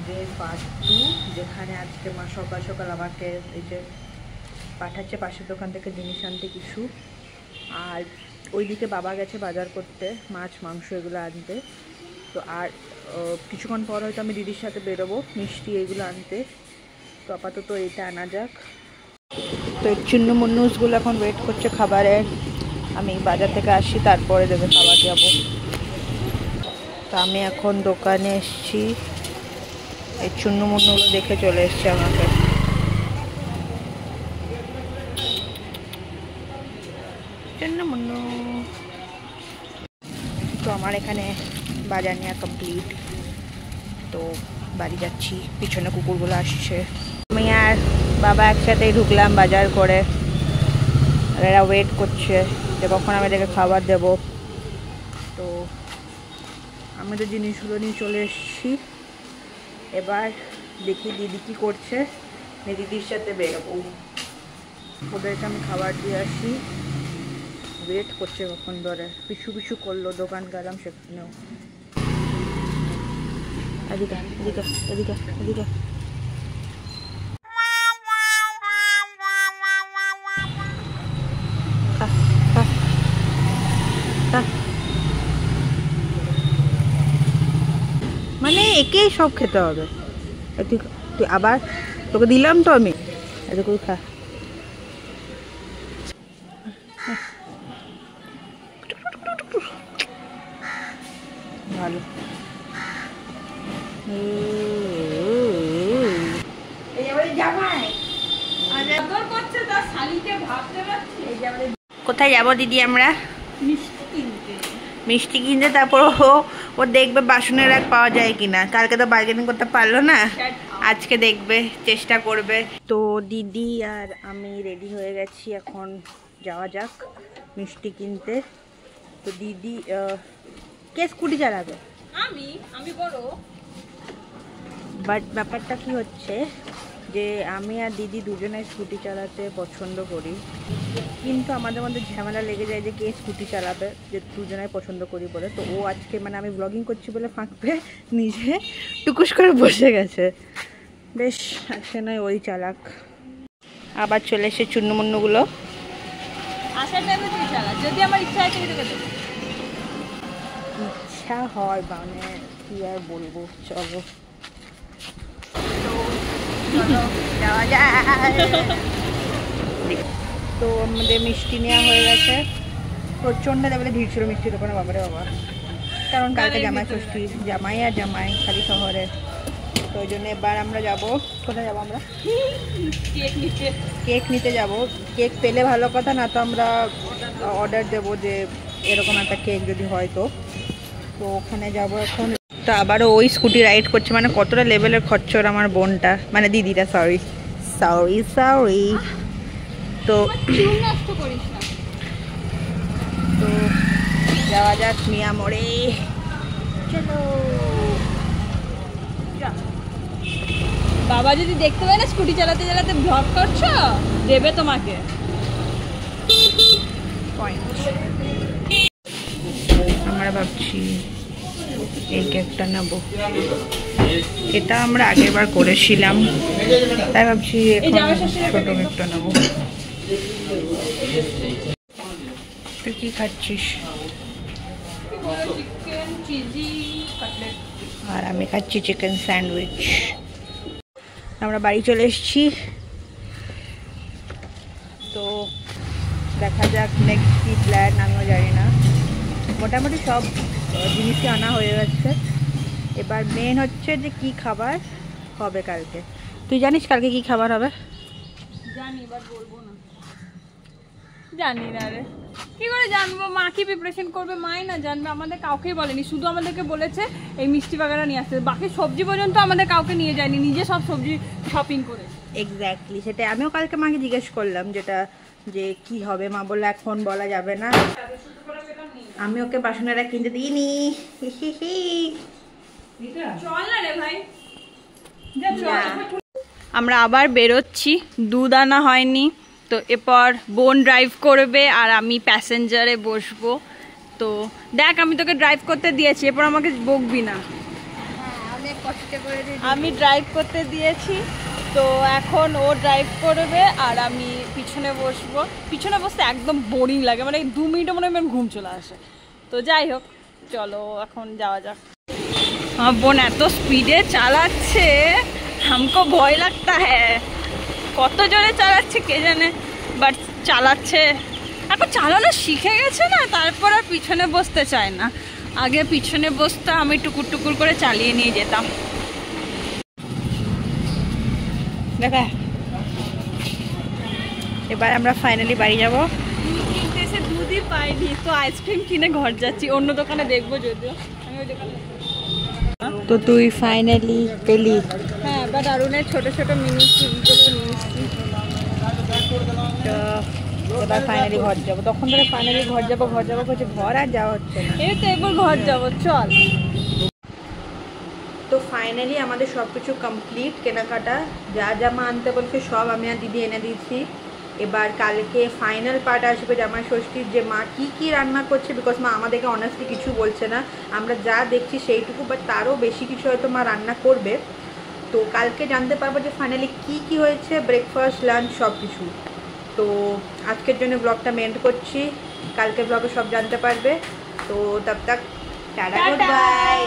ব্লগের পার্ট 2, যেখানে আজকে মা সকাল সকাল আমাকে এই যে পাঠাচ্ছে পাশের দোকান থেকে জিনিস আনতে কিছু, আর ওইদিকে বাবা গেছে বাজার করতে, মাছ মাংস এগুলো আনতে। তো আর কিছুক্ষণ পর হয়তো আমি দিদির সাথে বেরোবো মিষ্টি এগুলো আনতে। তো আপাতত এটা আনা যাক। তো এই চুন্নু মুন্নুসগুলো এখন ওয়েট করছে খাবারের। আমি বাজার থেকে আসি, তারপরে দেবে খাবার যাবো। তো আমি এখন দোকানে এসছি, এই চুন্নু মুন্নুগুলো দেখে চলে এসছে আমাকে। চুন্নু মুন্নু। তো আমার এখানে বাজার নেওয়া কমপ্লিট, তো বাড়ি যাচ্ছি। পিছনে কুকুরগুলো আসছে। আমি আর বাবা একসাথেই ঢুকলাম বাজার করে, আর এরা ওয়েট করছে যে কখন আমি এদেরকে খাবার দেব। তো আমি তো জিনিসগুলো নিয়ে চলে এসেছি। এবার দেখি দিদি কী করছে, দিদির সাথে বেরোবো। ওদেরকে আমি খাবার দিয়ে আসি। ওয়েট করছে কখন ধরে, পিছু পিছু করলো। দোকান গেলাম সেখানেও। এদিকে এদিকে এদিকে এদিকে। মানে একেই সব খেতে হবে। তুই আবার তোকে দিলাম তো আমি, এদিকে খা। ভালো। কোথায় যাবো দিদি আমরা? মিষ্টি কিনতে। তারপর ও দেখবে বাসনের রাখ পাওয়া যায় কিনা। কালকে তো বার্গেনিং করতে পারলো না, আজকে দেখবে, চেষ্টা করবে। তো দিদি আর আমি রেডি হয়ে গেছি, এখন যাওয়া যাক মিষ্টি কিনতে। তো দিদি কে স্কুটি চালাবে? আমি বড়। বাট ব্যাপারটা কি হচ্ছে যে আমি আর দিদি দুজনে স্কুটি চালাতে পছন্দ করি, কিন্তু আমাদের মধ্যে ঝামেলা লেগে যায় যে কে স্কুটি চালাবে, যে দুজনাই পছন্দ করি বলে। তো ও আজকে মানে আমি ব্লগিং করছি বলে ফাঁক পেয়ে নিজে টুকুস করে বসে গেছে। বেশ, আজকে নয় ওই চালাক। আবার চলে এসে চুন্নুমুন্নুগুলো। যদি আমার ইচ্ছা ইচ্ছা হয়, মানে কি আর বলবো, চলো যাওয়া যায়। তো আমাদের মিষ্টি নেওয়া হয়ে গেছে। প্রচণ্ড লেভেলে ভিড় ছিল মিষ্টির দোকানে, বাবারে বাবা। কারণ কালকে জামাই ষষ্ঠী, জামাই আর জামাই খালি শহরে। তো ওই জন্য এবার আমরা যাবো। কোথায় যাবো আমরা? কেক নিতে যাব। কেক পেলে ভালো কথা, না তো আমরা অর্ডার দেবো যে এরকম একটা কেক যদি হয়। তো ওখানে যাবো এখন। তো আবারও ওই স্কুটি রাইড করছে, মানে কতটা লেভেলের খচ্চর আমার বোনটা, মানে দিদিটা। Sorry sorry sorry. তো যাওয়া যাক মিয়া মোড়ে। চলো। বাবা যদি দেখতে পায় না স্কুটি চালাতে চালাতে ব্লগ করছো, দেবে তোমাকে। আমরা ভাবছি এই কেকটা নেবো। এটা আমরা আগের বার করেছিলাম, তাই ভাবছি ছোট কেকটা নেবো। তুই কি খাচ্ছিস? আর আমি খাচ্ছি চিকেন স্যান্ডউইচ। আমরা বাড়ি চলে এসেছি। তো দেখা যাক নেক্সট কি প্ল্যান, আমিও জানি না। মোটামুটি সব জিনিসই আনা হয়ে গেছে। এবার মেন হচ্ছে যে কি খাবার হবে কালকে। তুই জানিস কালকে কি খাবার হবে? জানি, বাট বলবো না। জানি না রে, কি করে জানবো? মা কি প্রিপারেশন করবে মাই না জানবে। আমাদের কাউকেই বলেনি, শুধু আমাদেরকে বলেছে এই মিষ্টি বাগানা নিয়ে আসতে। বাকি সবজি পর্যন্ত আমাদের কাউকে নিয়ে যায়নি, নিজে সব সবজি শপিং করে। এক্স্যাক্টলি, সেটাই আমিও কালকে মাকে জিজ্ঞেস করলাম যেটা, যে কি হবে। মা বললো এখন বলা যাবে না। আমি ওকে বাসনেরা কিনতে দিইনি। চল না রে ভাই। আমরা আবার বেরোচ্ছি, দুধ আনা হয়নি। তো এরপর বোন ড্রাইভ করবে আর আমি প্যাসেঞ্জারে বসবো। তো দেখ, আমি তোকে ড্রাইভ করতে দিয়েছি, এরপর আমাকে বকবি না। অনেক আমি ড্রাইভ করতে দিয়েছি, তো এখন ও ড্রাইভ করবে আর আমি পিছনে বসবো। পিছনে বসতে একদম বোরিং লাগে, মানে 2 মিনিটে মনে হয় ঘুম চলে আসে। তো যাই হোক, চলো এখন যাওয়া যাক। আমার বোন এত স্পিডে চালাচ্ছে, हमको ভয় লাগতা হ্যাঁ। কত জোরে চালাচ্ছে কে জানে, বাট চালাচ্ছে। এখন চালানো শিখে গেছে না, তারপর আর পিছনে বসতে চায় না। আগে পিছনে বসতাম, আমি টুকুর টুকুর করে চালিয়ে নিয়ে যেতাম। দেখা, এবার আমরা ফাইনালি বাড়ি যাব। কিনতে এসে দুধই পাইনি, তো আইসক্রিম কিনে ঘর যাচ্ছি। অন্য দোকানে দেখবো যদিও, আমি ওই দোকানে। তো তুই ফাইনালি পেলি? হ্যাঁ, বাট অরুণের ছোট ছোট মিনি ক্লিপগুলো নিয়েছি। তো এবার ফাইনালি ঘর যাবো। তখন ধরে ফাইনালি ঘর যাবো করছে, ঘর আর যাওয়া হচ্ছে না। এই তো এবার ঘর যাবো, চল। তো ফাইনালি আমাদের সব কিছু কমপ্লিট, কেনাকাটা যা জামা আনতে বলছে সব আমি আর দিদি এনে দিয়েছি। এবার কালকে ফাইনাল পার্ট আসবে জামাই ষষ্ঠীর, যে মা কি রান্না করছে, বিকজ মা আমাদেরকে অনেস্টলি কিছু বলছে না, আমরা যা দেখছি সেইটুকু, বাট তারও বেশি কিছু হয়তো মা রান্না করবে। তো কালকে জানতে পারবো যে ফাইনালি কি হয়েছে, ব্রেকফাস্ট লাঞ্চ সব কিছু। তো আজকের জন্য ব্লগটা এন্ড করছি, কালকে ব্লগে সব জানতে পারবে। তো তব তক টাটা, গুড বাই।